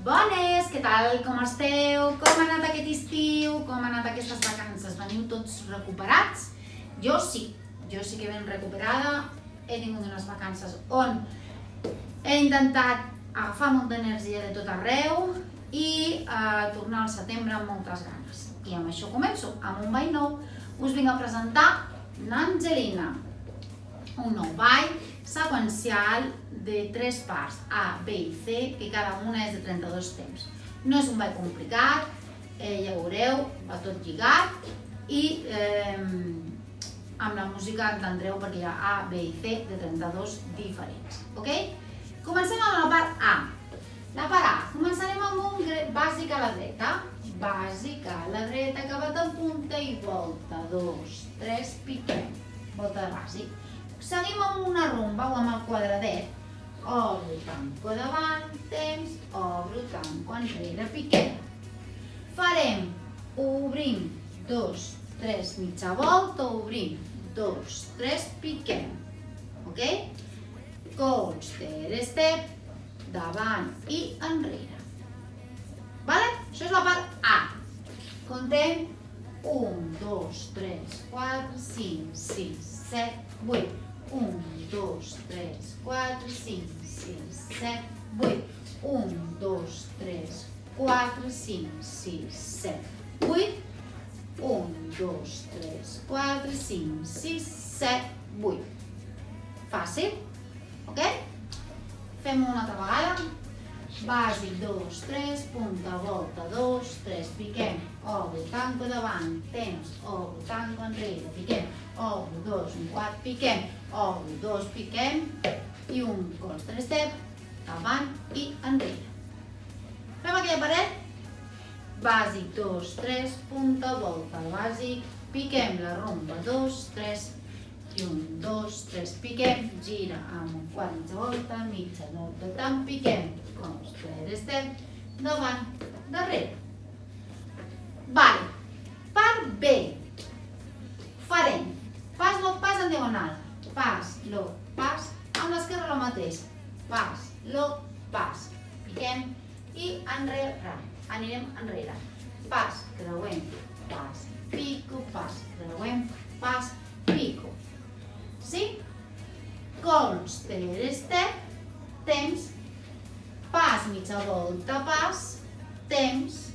Bones, què tal? Com esteu? Com ha anat aquest estiu? Com han anat aquestes vacances? Veniu tots recuperats? Jo sí que ben recuperada. He tingut unes vacances on he intentat agafar molta energia de tot arreu i tornar al setembre amb moltes ganes. I amb això començo, amb un ball nou. Us vinc a presentar l'Angelina, un nou ball seqüencial de 3 parts, A, B i C, que cada una és de 32 temps. No és un ball complicat, ja ho veureu, va tot lligat i amb la música entendreu perquè hi ha A, B i C de 32 diferents. Ok? Comencem amb la part A. La part A, començarem amb un bàsic a la dreta. Bàsic a la dreta, acabat en punta i volta. 2, 3, piquem. Volta de bàsic. Seguim amb una rumba o amb el quadradet. Obro, tanco davant, temps, obro, tanco enrere, piquem. Farem, obrim, 2, 3, mitja volta, obrim, 2, 3, piquem. Ok? Coach, step, davant i enrere. Vale? Això és la part A. Contem 1, 2, 3, 4, 5, 6, 7, 8. 1, 2, 3, 4, 5, 6, 7, 8. 1, 2, 3, 4, 5, 6, 7, 8. 1, 2, 3, 4, 5, 6, 7, 8. Fàcil? Ok? Fem una altra vegada. Bàsic, 2, 3, punta, volta, 2, 3, piquem, obro, tanco davant, temps, obro, tanco enrere, piquem, obro, 2, un quart, piquem, obro, 2, piquem, i un coach step, davant i enrere. Fem aquella paret. Bàsic, 2, 3, punta, volta, bàsic, piquem la rumba, 2, 3, i 1, 2, 3, piquem, gira amb un quart, mitja volta, tant, piquem, step, davant, darrere. Vale, part B. Farem pas, lo, pas en diagonal, pas, lo, pas, amb l'esquerra el mateix, pas, lo, pas, piquem i enrere, anirem enrere, pas, creuem, pas, pico, pas, creuem, pas, pico. Sí? Counter step, temps, pas, mitja volta, pas, temps,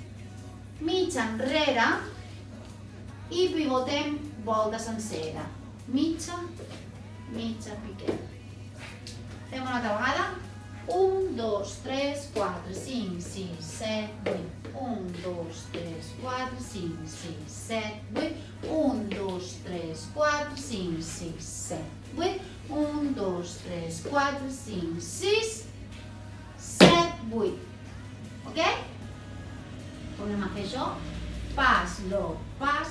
mitja enrere i pivotem volta sencera. Mitja, mitja, piquem. Fem una altra vegada. 1, 2, 3, 4, 5, 6, 7, 8. 1, 2, 3, 4, 5, 6, 7, 8. 1, 2, 3, 4, 5, 6, 7, 8. 1, 2, 3, 4, 5, 6, 7, 8. Ok? Tornem a fer això. Pas, lo, pas,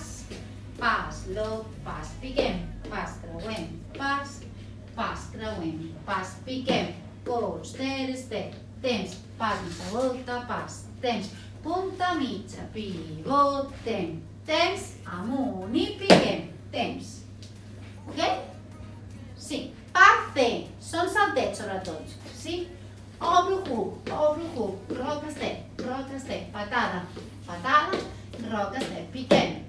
piquem, pas, creuem, pas, creuem, pas, piquem. Coach, step, temps, pas, mitja volta, pas, temps, punta, mitja, pivotem, temps, amunt i piquem, temps. Ok? Sí. Part C. Són saltets sobretot. Sí? Obro hook, roca step, patada, roca step, piquem.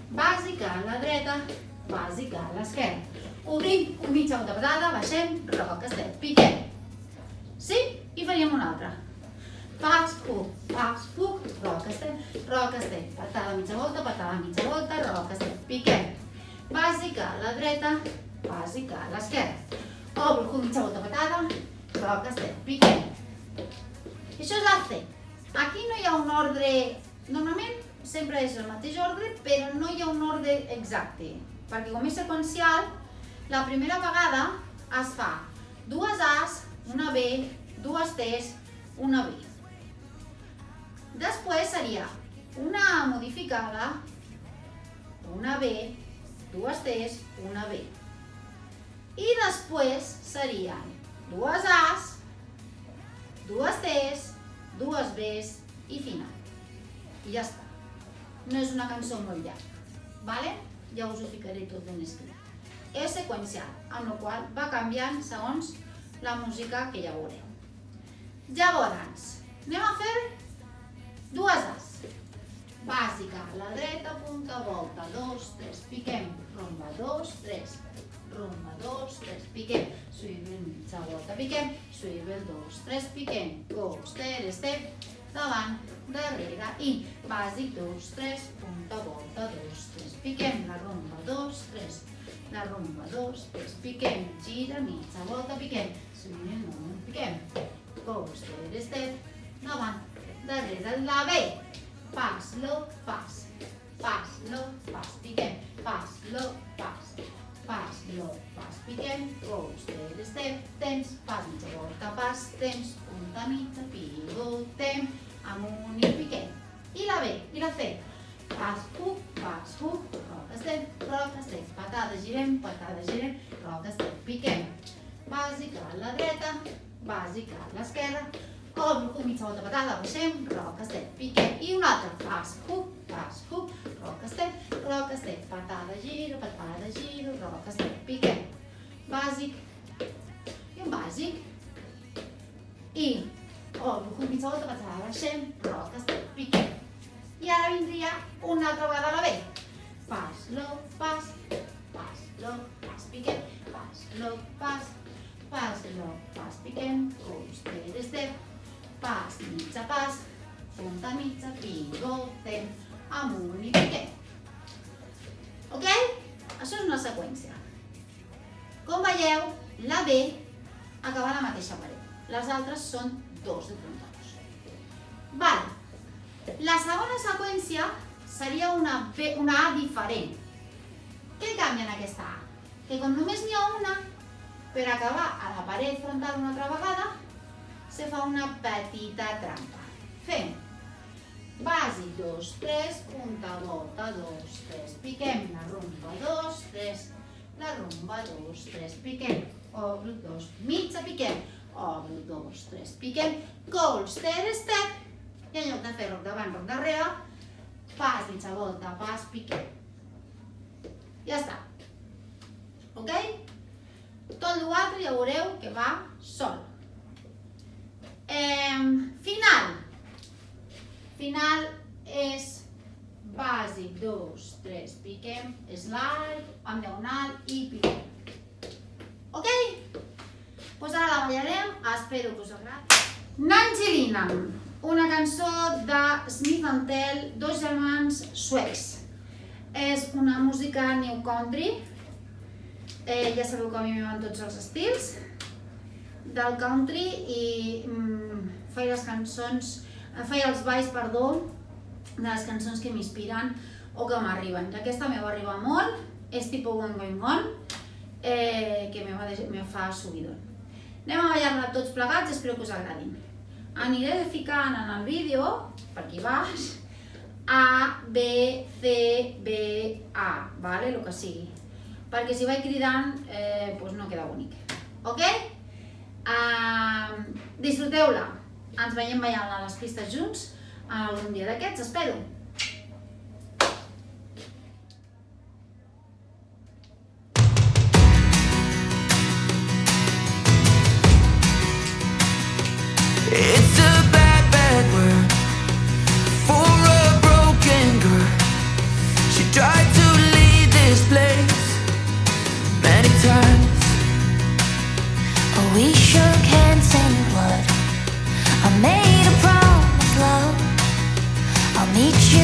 Bàsica a la dreta, bàsica a l'esquerra. Obrim, mitja volta patada, baixem, roca step, piquem. Sí? I faríem una altra. Pas, hook, roca step, patada, mitja volta, roca step, piquem. Bàsica a la dreta, bàsica a l'esquerra. Obro, hook, mitja volta, patada, roca step, piquem. Això és la C. Aquí no hi ha un ordre, normalment sempre és el mateix ordre, però no hi ha un ordre exacte. Perquè com és seqüencial, la primera vegada es fa 2 A's, una B, 2 T's, una B. Després seria una A modificada, una B, 2 T's, una B. I després serien 2 A's, 2 T's, 2 B's i final. I ja està. No és una cançó molt llarga. Vale? Ja us ho ficaré tot ben escrit. És seqüencial, amb la qual va canviant segons la música que ja veureu. Llavors, anem a fer dues As. Bàsica, a la dreta, punta, volta, 2, 3, piquem, rumba, 2, 3, rumba, 2, 3, piquem, swivel, mitja volta, piquem, swivel, 2, 3, piquem, coaster, step, davant, darrere, in, bàsic, 2, 3, punta, volta, 2, 3, piquem, la rumba, 2, 3, la rumba, 2, 3, piquem, gira, mitja volta, piquem, swivel, no, piquem, coaster, step, davant, darrere, la B, pas, low, pas, piquem, pas, low, pas, low, pas, piquem, coaster, step, temps, pas, mitja volta, pas, temps, punta mitja, pivotem, amunt i piquem. I la B, i la C, pas, hook, roca, step, patada, girem, roca, step, piquem. Bàsica a la dreta, bàsica a l'esquerra, obro, mitja volta, patada, baixem, roca, step, piquem. I una altra, pas, hook, roca, step, patada, giro, roca, step, piquem. Bàsic i un bàsic. I obro, mitja volta, patada, baixem, roca, step, piquem. I ara vindria una altra vegada la B. Pas, low, pas, piquem, pas, low, pas, piquem, coaster, step, pas, mitja pas, punta mitja, pivotem, amunt i piquem. Ok? Això és una seqüència. Com veieu, la B acaba a la mateixa paret. Les altres són dos de puntadors. Val. La segona seqüència seria una A diferent. Què canvia en aquesta A? Que com només n'hi ha una, per acabar a la paret frontal una altra vegada, se fa una petita trampa. Fem bàsic, 2, 3, punta, volta, 2, 3, piquem, la rumba, 2, 3, la rumba, 2, 3, piquem, obro, 2, mitja, piquem, obro, 2, 3, piquem, coaster, step, i en lloc de fer roc davant, roc darrere, pas, mitja volta, pas, piquem. Ja està. Ok? Tot l'altre ja veureu que va sol. Final. Final és bàsic, 2, 3, piquem, slide, amb diagonal i piquem. Ok? Doncs ara la ballarem, espero que us agradi. Nangelina, una cançó de Smith & Tell, dos germans suecs. És una música new country. Ja sabeu que a mi m'agraden tots els estils del country i feia els balls, de les cançons que m'inspiren o que m'arriben. Aquesta me va arribar molt, és tipus One Going On, que me fa subidon. Anem a ballar-la tots plegats, espero que us agradin. Aniré ficant en el vídeo, per aquí baix, A, B, C, B, A, vale? El que sigui. Perquè si vaig cridant, no queda bonic. Ok? Disfruteu-la. Ens veiem ballant a les pistes junts algun dia d'aquests, espero. It's a bad, bad world for a broken girl. She tried to leave this place many times. Oh, we shook hands in blood. I made a promise, love. I'll meet you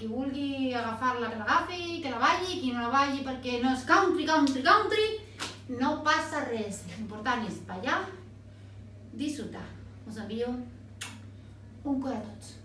qui vulgui agafar-la que l'agafi, que la balli, qui no la balli perquè no és country, no passa res. L'important és ballar, disfrutar. Us envio un cor a tots.